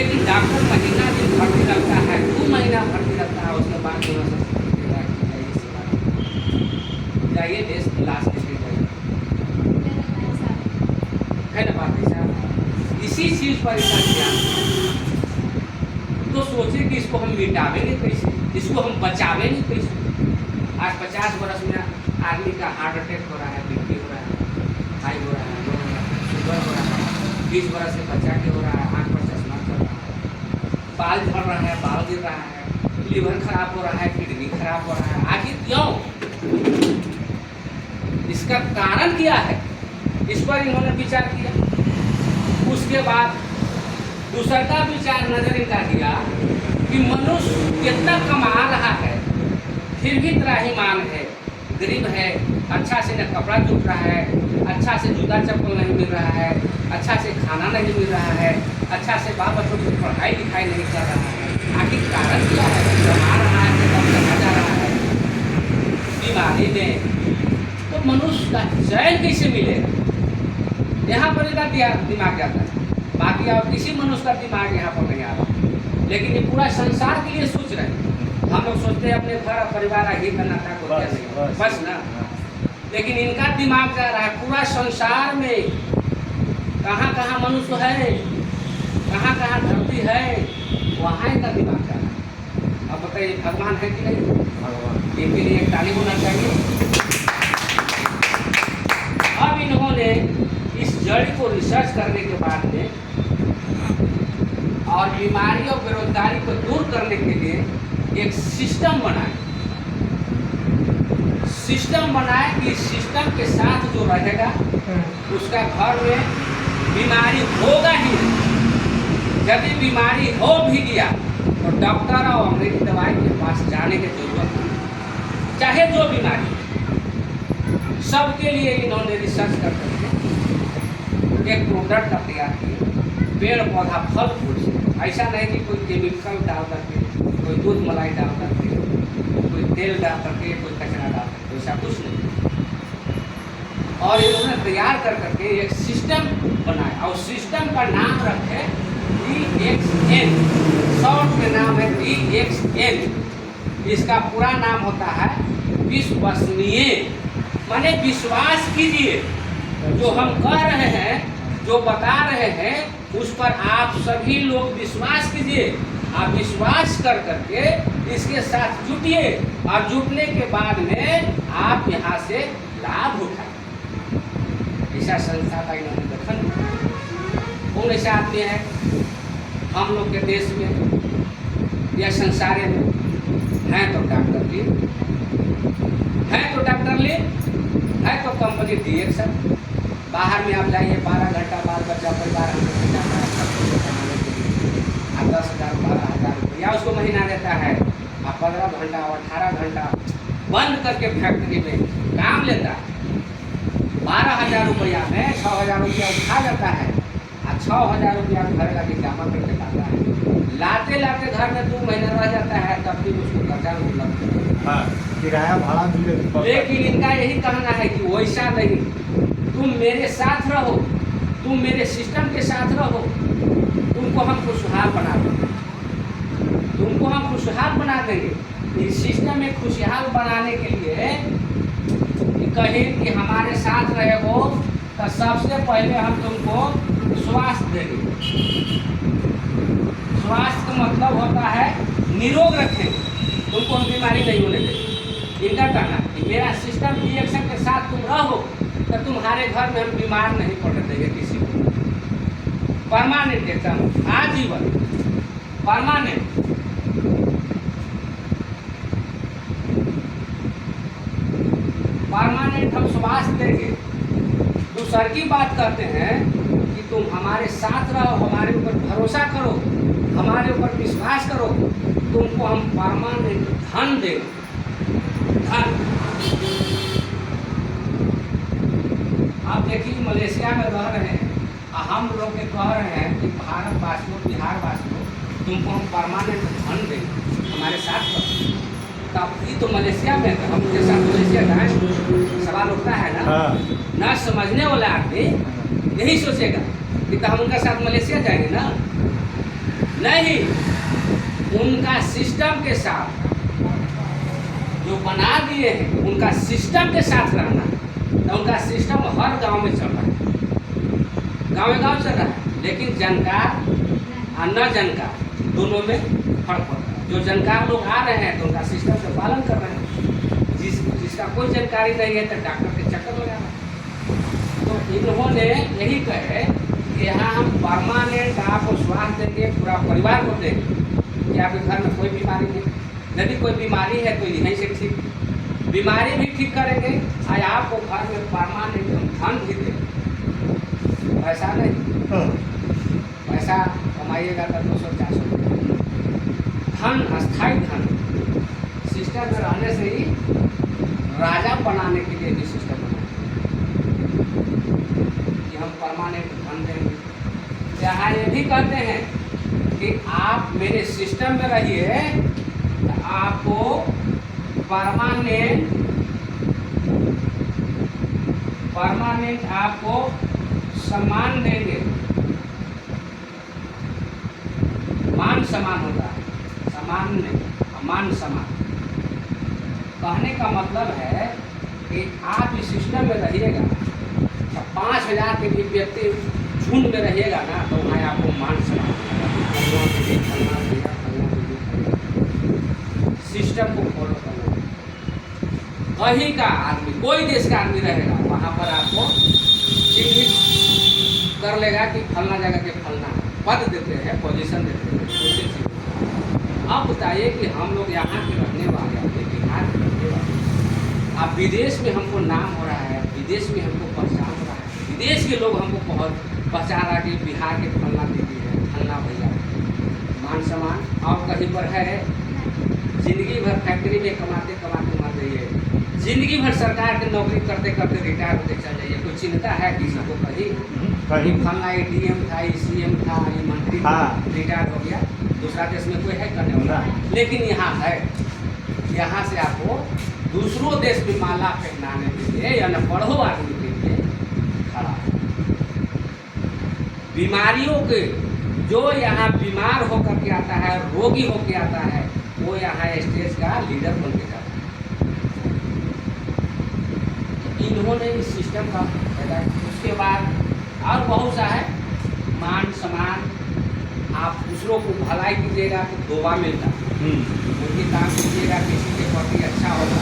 लेकिन डॉक्टर महीना दिन भर्ती रखता है, 2 महीना भर्ती रखता है, उसके बाद जो जाइए देश लास्ट स्टेज है ना बात ऐसा। इसी चीज़ पर इतना ध्यान तो सोचे कि इसको हम मिटावेंगे कैसे, इसको हम बचावेंगे कैसे। आज 50 वर्ष में आदमी का हार्ट अटैक हो रहा है, बीपी हो रहा है, हाई हो रहा है, शुगर हो रहा है, 20 वर्ष से बच्चा के हो रहा है, आँख पर चश्मा चल रहा है, बाल झड़ रहा है, बाल गिर रहा है, लीवर खराब हो रहा है, किडनी खराब हो रहा है। आखिर क्यों? इसका कारण क्या है? इस पर इन्होंने विचार किया। उसके बाद दूसरा का विचार नजर इनका दिया कि मनुष्य कितना कमा रहा है, फिर भी त्राहीमाम है, गरीब है, अच्छा से न कपड़ा जुट रहा है, अच्छा से जूता चप्पल नहीं मिल रहा है, अच्छा से खाना नहीं मिल रहा है, अच्छा से बाप बच्चों की पढ़ाई लिखाई नहीं कर रहा है। आखिर कारण क्या है? कमा रहा है तो कम कमा जा रहा है बीमारी में, तो मनुष्य का चैन कैसे मिलेगा? यहाँ पर इनका दिमाग जाता है, बाकी और किसी मनुष्य का दिमाग यहाँ पर नहीं आ रहा। लेकिन ये पूरा संसार के लिए सोच रहे हैं। हम लोग सोचते हैं अपने घर परिवार ही का नाता को क्या नहीं, बस ना। लेकिन इनका दिमाग जा रहा है पूरा संसार में, कहाँ कहाँ मनुष्य है, कहाँ कहाँ धरती है, वहाँ इनका दिमाग जा रहा है। अब बताइए भगवान है कि नहीं? भगवान। इनके लिए एक ताली होना चाहिए। अब इन्होंने इस जड़ को रिसर्च करने के बाद में और बीमारी और बेरोजगारी को दूर करने के लिए एक सिस्टम बनाए। सिस्टम बनाए कि सिस्टम के साथ जो रहेगा उसका घर में बीमारी होगा ही नहीं। यदि बीमारी हो भी गया तो डॉक्टर और अंग्रेजी दवाई के पास जाने की जरूरत नहीं, चाहे जो बीमारी। सबके लिए इन्होंने रिसर्च कर करके एक प्रोडक्ट तैयार किए, पेड़ पौधा फल फूल से। ऐसा नहीं कि कोई केमिकल डाल करके, कोई दूध मलाई डाल करके, कोई तेल डाल करके, कोई कचरा डाल करके, ऐसा कुछ नहीं। और इन्होंने तैयार कर करके एक सिस्टम बनाया और सिस्टम का नाम रखे DXN। शॉर्ट में नाम है DXN। इसका पूरा नाम होता है विश्वसनीय, माने विश्वास कीजिए जो हम कह रहे हैं, जो बता रहे हैं, उस पर आप सभी लोग विश्वास कीजिए। आप विश्वास कर करके इसके साथ जुटिए और जुटने के बाद में आप यहाँ से लाभ उठाए। ऐसा संस्था का इन्होंने गठन। कौन ऐसा आदमी है हम लोग के देश में या संसार में? हैं तो डॉक्टर लिए, हैं तो डॉक्टर लिए, है तो कंपनी DXN। बाहर में आप जाइए, 12 घंटा बाल बच्चा परिवार आप 10,000 12,000 रुपया उसको महीना देता है। आप 15 घंटा और 18 घंटा बंद करके फैक्ट्री में काम लेता है। 12,000 रुपया में 6,000 रुपया उठा जाता है और 6,000 रुपया घर का जमा करके लाता है। लाते लाते घर में 2 महीना रह जाता है, तब भी उसको कर्जा उपलब्ध, किराया भाड़ा मिले। लेकिन इनका यही कहना है कि वैसा नहीं, तुम मेरे साथ रहो, तुम मेरे सिस्टम के साथ रहो, तुमको हम खुशहाल बना देंगे, तुमको हम खुशहाल बना देंगे। इस सिस्टम में खुशहाल बनाने के लिए कहें कि हमारे साथ रहे हो तो सबसे पहले हम तुमको स्वास्थ्य देंगे। स्वास्थ्य का मतलब होता है निरोग रखेंगे, तुमको हम बीमारी नहीं होने देंगे। इनका कहना कि मेरा सिस्टम DXN के साथ तुम रहो तो तुम्हारे घर में हम बीमार नहीं पड़ने देंगे किसी को। परमानेंट एकदम आजीवन परमानेंट। परमानेंट हम स्वास्थ्य देंगे। दूसर की बात करते हैं कि तुम हमारे साथ रहो, हमारे ऊपर भरोसा करो, हमारे ऊपर विश्वास करो, तुमको हम परमानेंट धन देंगे। आप देखिए मलेशिया में रह रहे हैं, हम लोग के कह रहे हैं कि भारत वासियों, बिहार वासियों, तुमको हम परमानेंट धन देंगे, हमारे साथ रहो। तब ये तो मलेशिया में, हम उनके साथ मलेशिया जाए, सवाल उठता है ना। ना समझने वाला आदमी यही सोचेगा कि तो हम उनके साथ मलेशिया जाएंगे ना। नहीं, उनका सिस्टम के साथ जो बना दिए हैं, उनका सिस्टम के साथ रहना है। तो उनका सिस्टम हर गांव में चल रहा है, गांव चल रहा है, लेकिन जानकार और न जानकार दोनों में फर्क पड़ता है। जो जानकार लोग आ रहे हैं तो उनका सिस्टम का पालन कर रहे हैं, जिसका कोई जानकारी नहीं है तो डॉक्टर के चक्कर लगा रहे हैं। तो इन्होंने यही कहे कि यहाँ हम परमानेंट आपको स्वास्थ्य देंगे, पूरा परिवार को देंगे कि आपके घर में कोई बीमारी नहीं। यदि कोई बीमारी है तो यहीं से ठीक, बीमारी भी ठीक करेंगे और आपको घर में परमानेंट धन भी देंगे। पैसा नहीं, पैसा कमाइएगा तो 200-400 रुपये, धन अस्थायी धन सिस्टम में रहने से ही राजा बनाने के लिए भी सिस्टम बना कि हम परमानेंट धन देंगे। यहाँ ये भी कहते हैं कि आप मेरे सिस्टम में रहिए तो आपको परमानेंट आपको सम्मान देंगे। मान सम्मान होता है, सम्मान नहीं, मान सम्मान। कहने का मतलब है कि आप इस सिस्टम में रहिएगा तो 5000 के भी व्यक्ति झुंड में रहिएगा ना, तो वहाँ आपको मान सम्मान सिस्टम को फॉलो करना। कहीं का आदमी, कोई देश का आदमी रहेगा, वहाँ पर आपको चिन्हित कर लेगा कि फलना जगह के फलना पद देते हैं, पोजीशन देते हैं, उसे चीज। अब बताइए कि हम लोग यहाँ के रहने वाले हैं, बिहार के रहने वाले, अब विदेश में हमको नाम हो रहा है, विदेश में हमको पहचान हो रहा है, विदेश के लोग हमको बहुत पहचान रहा कि बिहार के फलना दीदी है, फलना भैया। मान सम्मान और कहीं पर है, जिंदगी भर फैक्ट्री में कमाते कमाते मर जाइए, जिंदगी भर सरकार की नौकरी करते करते रिटायर होते चल जाइए। कोई चिंता है किसी को? कहीं फलना ADM था, CM था, ये मंत्री रिटायर हो गया, दूसरा देश में कोई है करने वाला, लेकिन यहाँ है। यहाँ से आपको दूसरों देश में माला पहनाने के लिए या न पढ़ो आदमी के लिए खड़ा है। बीमारियों के जो यहाँ बीमार होकर के आता है, रोगी होकर आता है, वो यहाँ स्टेज का लीडर बन के जाता है। इन्होंने इस सिस्टम का फायदा। उसके बाद और बहुत सा है, मान सम्मान। आप दूसरों को भलाई कीजिएगा तो दोबा मिलता है, उनके काम कीजिएगा किसी के प्रति अच्छा होगा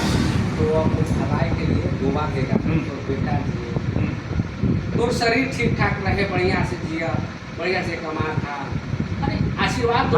तो आपको भलाई के लिए दोबा देगा। तो बेटा जिए, तो शरीर ठीक ठाक रहे, बढ़िया से जिया, बढ़िया से कमा खा, अरे आशीर्वाद तो